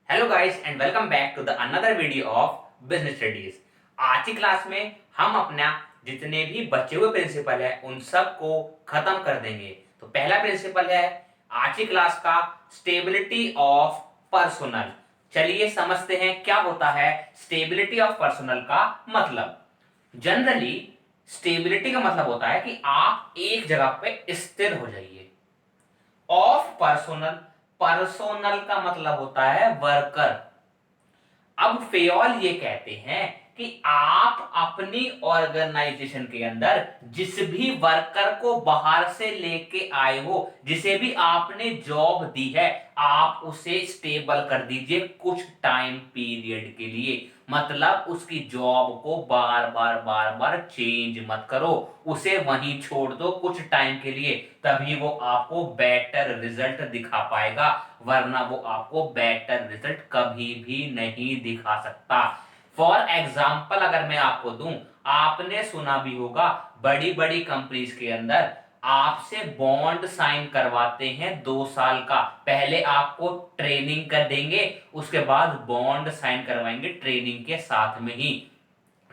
Hello guys and welcome back to the another video of business studies. आज की class में हम अपना जितने भी बचे हुए प्रिंसिपल है उन सब को खत्म कर देंगे। तो पहला प्रिंसिपल है आज की क्लास का, स्टेबिलिटी ऑफ पर्सोनल। चलिए समझते हैं क्या होता है स्टेबिलिटी ऑफ पर्सोनल का मतलब। जनरली स्टेबिलिटी का मतलब होता है कि आप एक जगह पे स्थिर हो जाइए। ऑफ पर्सोनल, पर्सोनल का मतलब होता है वर्कर। अब फेयोल ये कहते हैं कि आप अपनी ऑर्गेनाइजेशन के अंदर जिस भी वर्कर को बाहर से लेके आए हो, जिसे भी आपने जॉब दी है, आप उसे स्टेबल कर दीजिए कुछ टाइम पीरियड के लिए। मतलब उसकी जॉब को बार बार चेंज मत करो, उसे वहीं छोड़ दो कुछ टाइम के लिए, तभी वो आपको बेटर रिजल्ट दिखा पाएगा, वरना वो आपको बेटर रिजल्ट कभी भी नहीं दिखा सकता। फॉर एग्जाम्पल अगर मैं आपको दूं, आपने सुना भी होगा बड़ी बड़ी कंपनीज के अंदर आपसे बॉन्ड साइन करवाते हैं 2 साल का। पहले आपको ट्रेनिंग कर देंगे, उसके बाद बॉन्ड साइन करवाएंगे ट्रेनिंग के साथ में ही,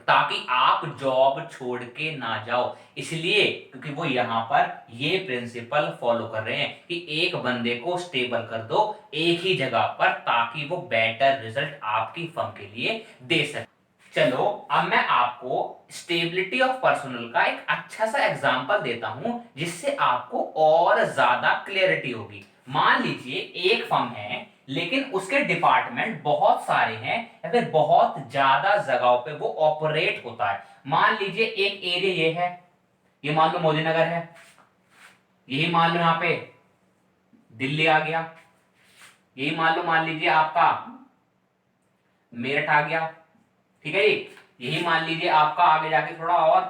ताकि आप जॉब छोड़ के ना जाओ। इसलिए क्योंकि वो यहां पर ये प्रिंसिपल फॉलो कर रहे हैं कि एक बंदे को स्टेबल कर दो एक ही जगह पर, ताकि वो बेटर रिजल्ट आपकी फर्म के लिए दे सके। चलो अब मैं आपको स्टेबिलिटी ऑफ पर्सोनल का एक अच्छा सा एग्जांपल देता हूं, जिससे आपको और ज्यादा क्लियरिटी होगी। मान लीजिए एक फर्म है, लेकिन उसके डिपार्टमेंट बहुत सारे हैं या फिर बहुत ज्यादा जगहों पे वो ऑपरेट होता है। मान लीजिए एक एरिया ये है, ये मान लो मोदी नगर है, यही मान लो यहां पे दिल्ली आ गया, यही मान लीजिए आपका मेरठ आ गया, ठीक है जी। यही मान लीजिए आपका आगे जाके थोड़ा और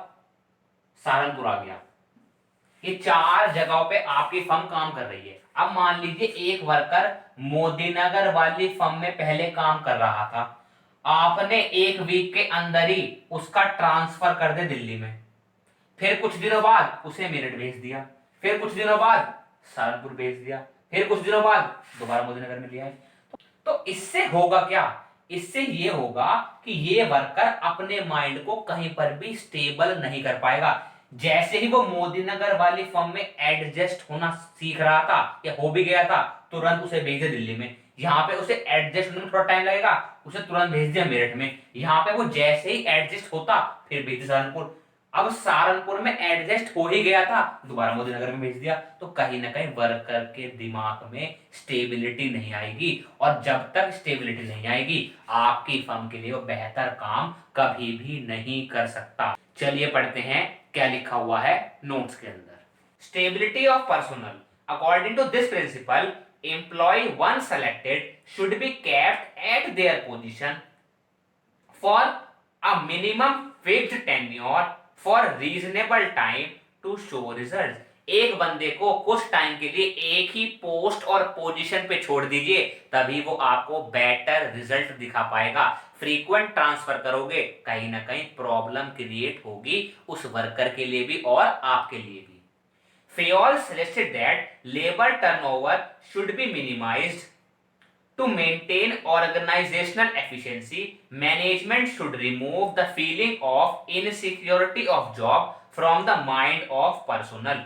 सहारनपुर आ गया। ये 4 जगहों पे आपकी फर्म काम कर रही है। अब मान लीजिए एक वर्कर मोदीनगर वाली फर्म में पहले काम कर रहा था, आपने एक वीक के अंदर ही उसका ट्रांसफर कर दे दिल्ली में, फिर कुछ दिनों बाद उसे मेरठ भेज दिया, फिर कुछ दिनों बाद सहारनपुर भेज दिया, फिर कुछ दिनों बाद दोबारा मोदीनगर में लिया है। तो इससे होगा क्या? इससे ये होगा कि ये वर्कर अपने माइंड को कहीं पर भी स्टेबल नहीं कर पाएगा। जैसे ही वो मोदीनगर वाली फर्म में एडजस्ट होना सीख रहा था या हो भी गया था, तुरंत उसे भेज दिया दिल्ली में। यहाँ पे उसे एडजस्ट होने में थोड़ा टाइम लगेगा, उसे तुरंत भेज दिया मेरठ में। यहाँ पे वो जैसे ही एडजस्ट होता फिर भेज दिया सहारनपुर। अब सहारनपुर में एडजस्ट हो ही गया था, दोबारा मोदीनगर में भेज दिया। तो कहीं ना कहीं वर्कर के दिमाग में स्टेबिलिटी नहीं आएगी, और जब तक स्टेबिलिटी नहीं आएगी आपकी फर्म के लिए वो बेहतर काम कभी भी नहीं कर सकता। चलिए पढ़ते हैं क्या लिखा हुआ है नोट्स के अंदर। Stability of personal, according to this principle, employ one selected should be kept at their position for a minimum fixed tenure for reasonable time to show results। एक बंदे को कुछ टाइम के लिए एक ही पोस्ट और पोजीशन पे छोड़ दीजिए, तभी वो आपको बेटर रिजल्ट दिखा पाएगा। फ्रीक्वेंट ट्रांसफर करोगे कहीं ना कहीं प्रॉब्लम क्रिएट होगी उस वर्कर के लिए भी और आपके लिए भी। Fayol suggested that labor turnover should be minimized. To maintain organizational efficiency, management should remove the feeling of insecurity of job from the mind of personnel।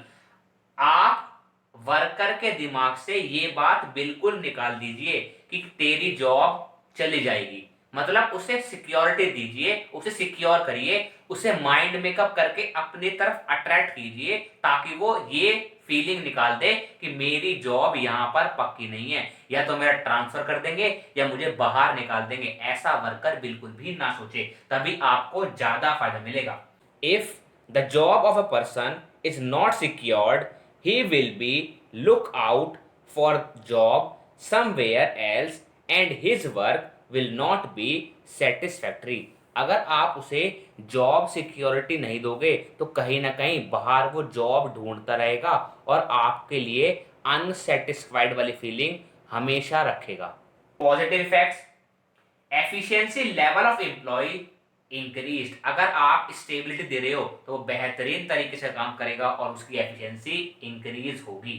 आप वर्कर के दिमाग से ये बात बिल्कुल निकाल दीजिए कि तेरी जॉब चली जाएगी। मतलब उसे सिक्योरिटी दीजिए, उसे सिक्योर करिए, उसे माइंड मेकअप करके अपनी तरफ अट्रैक्ट कीजिए, ताकि वो ये फीलिंग निकाल दे कि मेरी जॉब यहाँ पर पक्की नहीं है, या तो मेरा ट्रांसफर कर देंगे या मुझे बाहर निकाल देंगे। ऐसा वर्कर बिल्कुल भी ना सोचे, तभी आपको ज्यादा फायदा मिलेगा। If the job of a person is not secured, he will be look out for job somewhere else and his work will not be satisfactory। अगर आप उसे जॉब सिक्योरिटी नहीं दोगे तो कहीं ना कहीं बाहर वो जॉब ढूंढता रहेगा और आपके लिए अनसेटिस्फाइड वाली फीलिंग हमेशा रखेगा। Positive effects, efficiency level of employ increase. अगर आप स्टेबिलिटी दे रहे हो तो वो बेहतरीन तरीके से काम करेगा और उसकी एफिशिएंसी इंक्रीज होगी।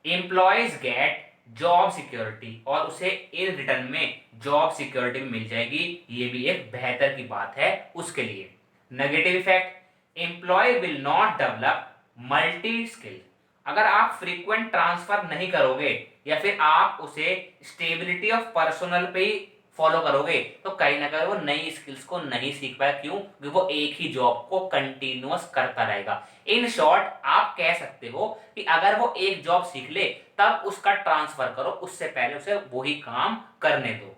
एम्प्लॉयज गेट जॉब सिक्योरिटी और उसे इन रिटर्न में जॉब सिक्योरिटी भी मिल जाएगी, ये भी एक बेहतर की बात है उसके लिए। Negative effect, employ will not develop multi skill. अगर आप फ्रीक्वेंट ट्रांसफर नहीं करोगे या फिर आप उसे स्टेबिलिटी ऑफ पर्सनल पे ही फॉलो करोगे तो कहीं ना कहीं वो नई स्किल्स को नहीं सीख पाए। क्यों? क्योंकि वो एक ही जॉब को कंटिन्यूअस करता रहेगा। इन शॉर्ट आप कह सकते हो कि अगर वो एक जॉब सीख ले तब उसका ट्रांसफर करो, उससे पहले उसे वही काम करने दो।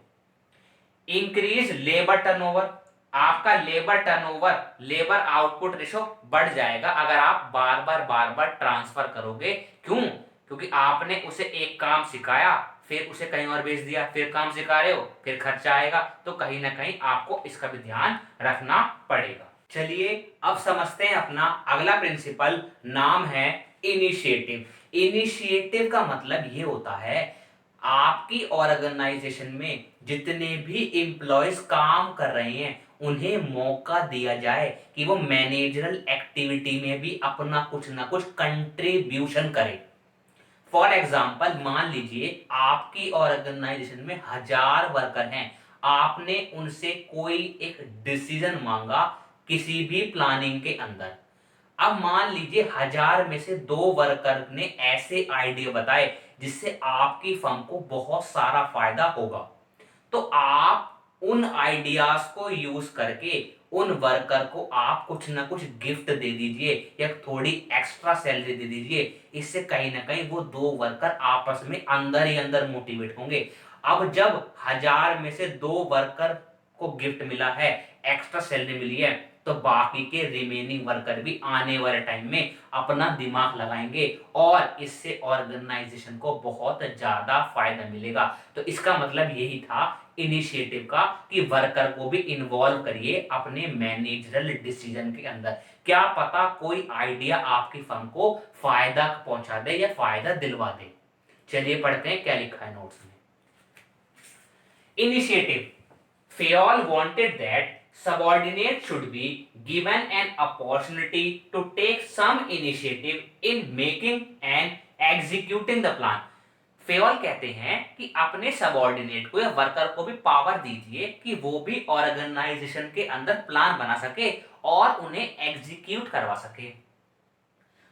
इंक्रीज लेबर टर्नओवर, आपका labour turnover, labour output ratio बढ़ जाएगा अगर आप बार बार ट्रांसफर करोगे। क्यों? क्योंकि आपने उसे एक काम सिखाया, फिर उसे कहीं और भेज दिया, फिर काम सिखा रहे हो, फिर खर्चा आएगा, तो कहीं ना कहीं आपको इसका भी ध्यान रखना पड़ेगा। चलिए अब समझते हैं अपना अगला प्रिंसिपल, नाम है इनिशिएटिव। इनिशिएटिव का मतलब ये होता है आपकी ऑर्गेनाइजेशन में जितने भी एम्प्लॉयज काम कर रहे हैं उन्हें मौका दिया जाए कि वो मैनेजरल एक्टिविटी में भी अपना कुछ ना कुछ कंट्रीब्यूशन करें। फॉर एग्जाम्पल मान लीजिए आपकी ऑर्गेनाइजेशन में 1000 वर्कर हैं, आपने उनसे कोई एक डिसीजन मांगा किसी भी प्लानिंग के अंदर। अब मान लीजिए 1000 में से 2 वर्कर ने ऐसे आइडिया बताए जिससे आपकी फर्म को बहुत सारा फायदा होगा, तो आप उन आइडियाज को यूज करके उन वर्कर को आप कुछ ना कुछ गिफ्ट दे दीजिए या थोड़ी एक्स्ट्रा सैलरी दे दीजिए। इससे कहीं ना कहीं वो 2 वर्कर आपस में अंदर ही अंदर मोटिवेट होंगे। अब जब 1000 में से 2 वर्कर को गिफ्ट मिला है, एक्स्ट्रा सैलरी मिली है, तो बाकी के रिमेनिंग वर्कर भी आने वाले टाइम में अपना दिमाग लगाएंगे और इससे ऑर्गेनाइजेशन को बहुत ज्यादा फायदा मिलेगा। तो इसका मतलब यही था इनिशिएटिव का कि वर्कर को भी इन्वॉल्व करिए अपने मैनेजरल डिसीजन के अंदर। क्या पता कोई आइडिया आपकी फर्म को फायदा पहुंचा दे या फायदा दिलवा दे। चलिए पढ़ते हैं क्या लिखा है नोट्स में। Initiative. Fayol wanted that subordinates should be given an opportunity to take some initiative in making and executing the plan. Fayol कहते हैं कि अपने सबॉर्डिनेट को या वर्कर को भी पावर दीजिए कि वो भी ऑर्गेनाइजेशन के अंदर प्लान बना सके और उन्हें एग्जीक्यूट करवा सके।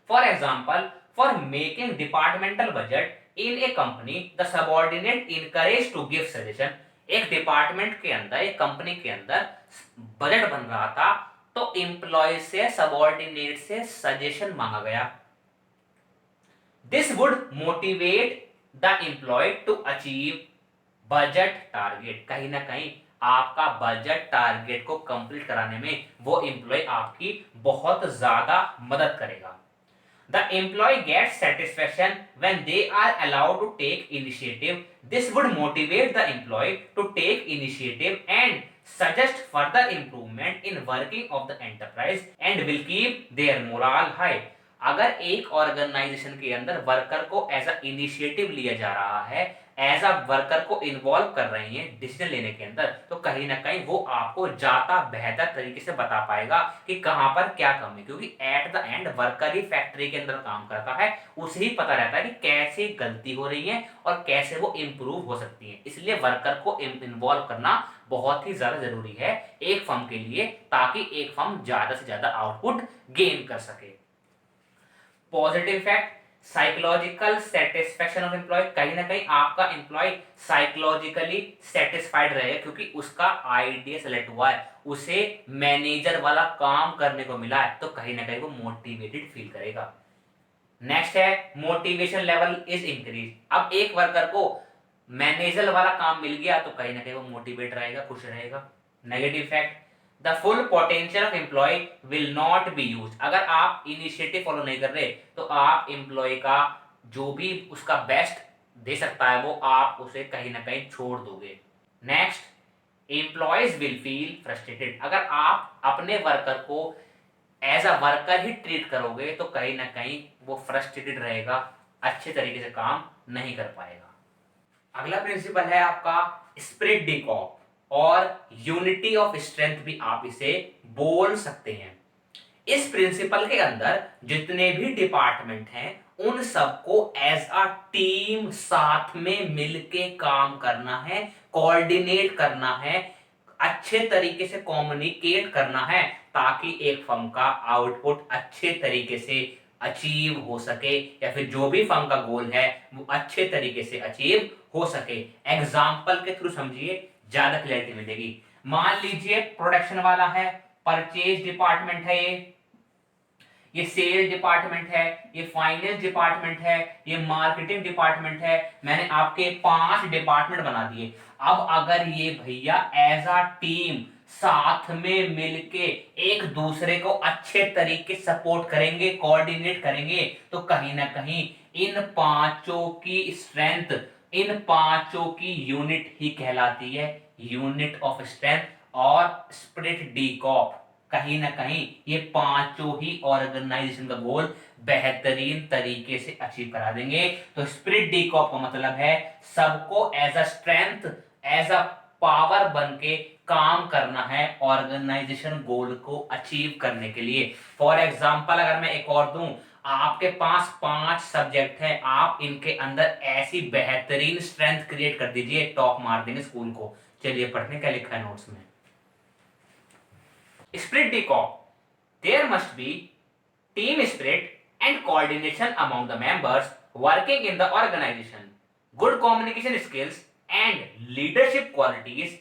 For example, for making departmental budget in a company, the subordinate encouraged to give suggestion. एक डिपार्टमेंट के अंदर, एक कंपनी के अंदर बजट बन रहा था तो एम्प्लॉय से, सबॉर्डिनेट से सजेशन मांगा गया। This would motivate the employ to achieve budget target. कहीं ना कहीं आपका बजट टारगेट को कंप्लीट कराने में वो एम्प्लॉय आपकी बहुत ज्यादा मदद करेगा। The employee gets satisfaction when they are allowed to take initiative. This would motivate the employee to take initiative and suggest further improvement in working of the enterprise and will keep their morale high. अगर एक organisation के अंदर worker को as अ initiative लिया जा रहा है, as a worker को इन्वॉल्व कर रही हैं डिसीजन लेने के अंदर, तो कहीं ना कहीं वो आपको ज्यादा बेहतर तरीके से बता पाएगा कि कहां पर क्या कमी है। क्योंकि at the end worker he factory के अंदर काम करता है, उसे ही पता रहता है कि कैसे गलती हो रही है और कैसे वो इम्प्रूव हो सकती है। इसलिए वर्कर को इन्वॉल्व करना बहुत ही ज्यादा जरूरी है एक फर्म के लिए, ताकि एक फर्म ज्यादा से ज्यादा आउटपुट गेन कर सके। Positive effect, psychological satisfaction of employ. कहीं ना कहीं आपका एम्प्लॉय साइकोलॉजिकली सेटिस्फाइड रहेगा क्योंकि उसका आइडिया सेलेक्ट हुआ है, उसे मैनेजर वाला काम करने को मिला है, तो कहीं ना कहीं वो मोटिवेटेड फील करेगा। नेक्स्ट है मोटिवेशन लेवल इज इंक्रीज। अब एक वर्कर को मैनेजर वाला काम मिल गया तो कहीं ना कहीं वो मोटिवेट रहेगा, खुश रहेगा। Negative effect, the full potential of employ will not be use. अगर आप इनिशिएटिव फॉलो नहीं कर रहे तो आप एम्प्लॉय का जो भी उसका बेस्ट दे सकता है वो आप उसे कहीं ना कहीं छोड़ दोगे। Next, employees will feel frustrated. अगर आप अपने वर्कर को एज अ वर्कर ही ट्रीट करोगे तो कहीं ना कहीं वो फ्रस्ट्रेटेड रहेगा, अच्छे तरीके से काम नहीं कर पाएगा। अगला प्रिंसिपल है आपका स्पिरिट डी कॉप और यूनिटी ऑफ स्ट्रेंथ भी आप इसे बोल सकते हैं। इस प्रिंसिपल के अंदर जितने भी डिपार्टमेंट हैं उन सबको एज अ टीम साथ में मिलके काम करना है, कोऑर्डिनेट करना है, अच्छे तरीके से कम्युनिकेट करना है, ताकि एक फर्म का आउटपुट अच्छे तरीके से अचीव हो सके, या फिर जो भी फर्म का गोल है वो अच्छे तरीके से अचीव हो सके। एग्जाम्पल के थ्रू समझिए, ज्यादा क्लैरिटी मिलेगी। मान लीजिए प्रोडक्शन वाला है, परचेज डिपार्टमेंट है, ये सेल डिपार्टमेंट है, ये फाइनेंस डिपार्टमेंट है, ये मार्केटिंग डिपार्टमेंट है। मैंने आपके 5 डिपार्टमेंट बना दिए। अब अगर ये भैया एज अ टीम साथ में मिलके एक दूसरे को अच्छे तरीके सपोर्ट करेंगे, कोऑर्डिनेट करेंगे, तो कहीं ना कहीं इन पांचों की स्ट्रेंथ, इन पांचों की यूनिट ही कहलाती है यूनिट ऑफ स्ट्रेंथ और स्पिरिट डी कॉप। कहीं ना कहीं ये पांचों ही ऑर्गेनाइजेशन का गोल बेहतरीन तरीके से अचीव करा देंगे। तो स्पिरिट डी कॉप का मतलब है सबको as a strength, as a power बन के काम करना है ऑर्गेनाइजेशन गोल को अचीव करने के लिए। फॉर एग्जाम्पल अगर मैं एक और दूं, आपके पास 5 सब्जेक्ट हैं, आप इनके अंदर ऐसी बेहतरीन स्ट्रेंथ क्रिएट कर दीजिए, टॉप मार देंगे स्कूल को। चलिए पढ़ने क्या लिखा है नोट्स में। Spirit decor. There must be team spirit and coordination among the members working in the organization. Good communication skills and leadership qualities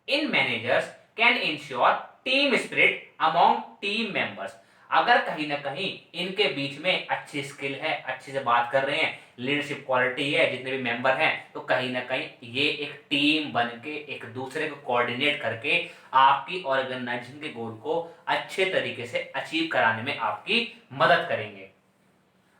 in managers can ensure team spirit among team members. अगर कहीं ना कहीं इनके बीच में अच्छी skill है, अच्छे से बात कर रहे हैं, लीडरशिप क्वालिटी है, जितने भी मेंबर हैं, तो कहीं ना कहीं ये एक टीम बन के एक दूसरे को कोऑर्डिनेट करके आपकी ऑर्गेनाइजेशन के गोल को अच्छे तरीके से अचीव कराने में आपकी मदद करेंगे।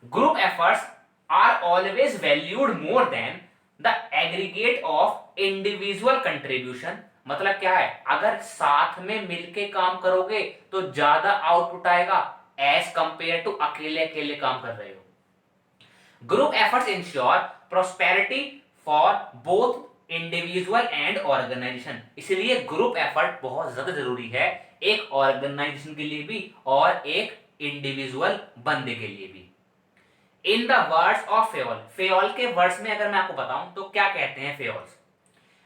Group efforts are always valued more than the aggregate of individual contribution. मतलब क्या है, अगर साथ में मिलके काम करोगे तो ज्यादा आउटपुट आएगा एज कंपेयर टू अकेले अकेले काम कर रहे हो। Group efforts ensure prosperity for both individual and organisation. इसलिए ग्रुप एफर्ट बहुत ज्यादा जरूरी है, एक ऑर्गेनाइजेशन के लिए भी और एक इंडिविजुअल बंदे के लिए भी। In the words of Fayol, Fayol के वर्ड्स में अगर मैं आपको बताऊं तो क्या कहते हैं Fayol's,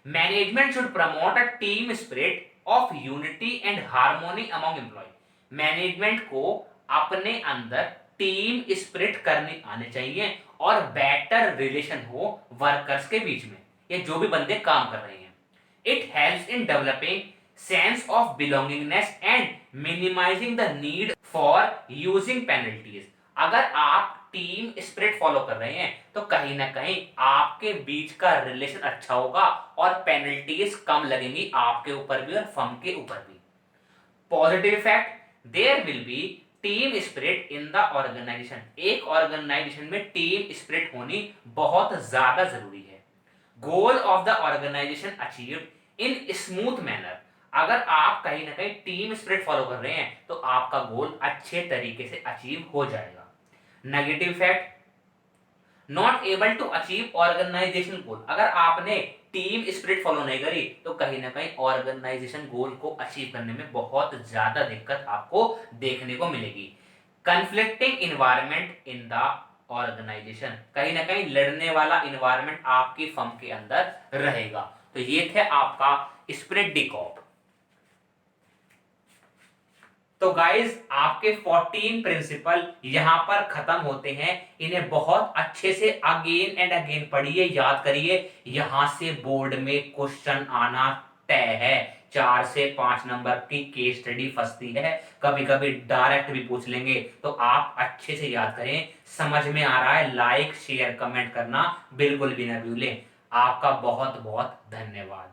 management should promote a team spirit of unity and harmony among employ. Management को अपने अंदर टीम स्पिरिट करने आने चाहिए और बेटर रिलेशन हो वर्कर्स के बीच में, ये जो भी बंदे काम कर रहे हैं। It helps in developing sense of belongingness and minimising the need for using penalties. अगर आप टीम स्पिरिट फॉलो कर रहे हैं तो कहीं ना कहीं आपके बीच का रिलेशन अच्छा होगा और पेनल्टीज कम लगेंगी आपके ऊपर भी और फर्म के ऊपर भी। Positive effect, there will be team spirit in the organisation. एक ऑर्गेनाइजेशन में टीम स्पिरिट होनी बहुत ज्यादा जरूरी है। Goal of the organisation achieved in smooth manner. अगर आप कहीं ना कहीं टीम स्पिरिट फॉलो कर रहे हैं तो आपका गोल अच्छे तरीके से अचीव हो जाएगा। Negative effect, not able to achieve organisation goal. अगर आपने टीम स्पिरिट फॉलो नहीं करी तो कहीं ना कहीं ऑर्गेनाइजेशन गोल को अचीव करने में बहुत ज्यादा दिक्कत आपको देखने को मिलेगी। Conflicting environment in the organisation, कहीं ना कहीं लड़ने वाला इन्वायरमेंट आपकी फर्म के अंदर रहेगा। तो ये थे आपका स्पिरिट डी कॉप। तो गाइज आपके 14 प्रिंसिपल यहां पर खत्म होते हैं। इन्हें बहुत अच्छे से अगेन एंड अगेन पढ़िए, याद करिए। यहां से बोर्ड में क्वेश्चन आना तय है। 4 से 5 नंबर की केस स्टडी फंसती है, कभी कभी डायरेक्ट भी पूछ लेंगे, तो आप अच्छे से याद करें। समझ में आ रहा है, लाइक शेयर कमेंट करना बिल्कुल भी ना भूलें। आपका बहुत बहुत धन्यवाद।